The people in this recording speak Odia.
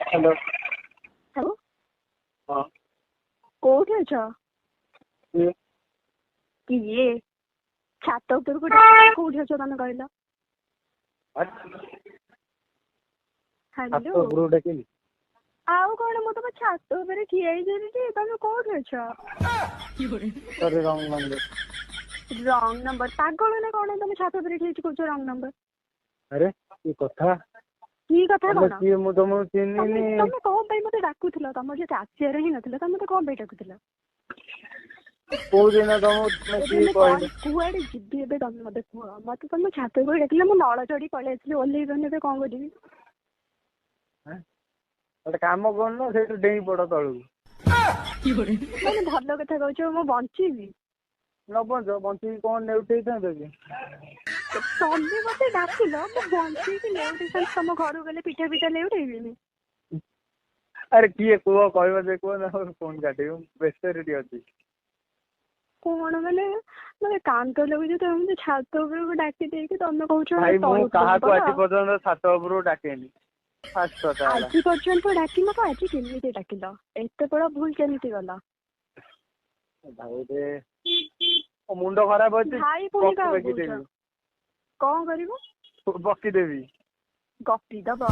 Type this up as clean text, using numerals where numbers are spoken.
हेलो हेलो हाँ କୋଉଠି ଅଛ? ये କିଏ ଛାତ ଉପରକୁ ଡାକିଲା, କୋଉଠି ଅଛ ତମେ କହିଲ? हाथ ହ୍ୟାଲୋ। तो ब्रो डकेली ଆଉ କଣ, ମୁଁ ତମ ଛାତ ଉପରେ ଠିଆ ହେଇଯାଇଛି। ତମେ କୋଉଠି ଅଛ? Sorry wrong number. ରଙ୍ଗ ନମ୍ବର? ପାଗଳ ନା କଣ, ତମେ ଛାତ ଉପରେ ଠିଆ ହେଇଛି କହୁଛ ରଙ୍ଗ ନମ୍ବର? अरे ये कथा କି କଥା ତମେ କଣ? କିଏ ମୁଁ ତମକୁ ଚିହ୍ନିନି। ତମେ କଣ ପାଇଁ ମତେ ଡାକୁଥିଲ? ତମର ଯଦି ଆସିବାର ହିଁ ନଥିଲା ତମେ ମତେ କଣ ପାଇଁ ଡାକୁଥିଲ? କୋଉ ଦିନ ତମକୁ ତମେ ଏବେ କିଏ ମୁଁ କହିଲ? କୁଆଡେ ଯିବି ଏବେ ତମେ ମତେ କୁହ। ମତେ ତମ ଛାତ ଉପରେ ଡାକିଲା, ମୁଁ ନଳ ଚଢି ପଳେଇ ଆସିଲି, ଓହ୍ଲେଇବନି ଏବେ କଣ କରିବି? ଗୋଟେ କାମ କରୁନ, ସେଇଠୁ ଡେଇଁ ପଡ ତଳକୁ। ମାନେ ଭଲ କଥା କହୁଛ, ମୁଁ ବଞ୍ଚିବି? ନ ବଞ୍ଚିକି କଣ ନେଉଟେଇଥାନ୍ତ କି? ତମେ ମତେ ଡାକିଲ, ମୁଁ ବଞ୍ଚେଇକି ଲେଉଟେଇଥାନ୍ତି। ତମ ଘରକୁ ଗଲେ ପିଠା ପିଠା ଲେଉଟେଇବିନି? ଆରେ କିଏ କୁହ, କହିବ ଯେ କୁହ, ନା ଫୋନ କାଟିବି, ବ୍ୟସ୍ତରେ ଟିକେ ଅଛି। କଣ ମାନେ ମାନେ କାନ୍ଦ ଲାଗୁଛି। ତମେ ମତେ ଛାତ ଉପରକୁ ଡାକି ଦେଇକି ତମେ କହୁଛ ଭାଇ ମୁଁ ତଳକୁ କାହାକୁ ପଳା। ଆଜି ପର୍ଯ୍ୟନ୍ତ ଛାତ ଉପରକୁ ଡାକେନି। ଫାଷ୍ଟ କଥା ହେଲା। ଆଜି ପର୍ଯ୍ୟନ୍ତ ଡାକିନ ତ ଆଜି କେମିତି ଡାକିଲ? ଏତେ ବଡ ଭୁଲ କେମିତି ଗଲା? ଭାଇ ରେ ମୋ ମୁଣ୍ଡ ଖରାପ ଅଛି। ଭାଇ ପୁଣି କାହାକୁ କହୁଛ? ବକିଦେବି। କଣ କରିବ? ବକିଦେବି। ଗପି ଦବ?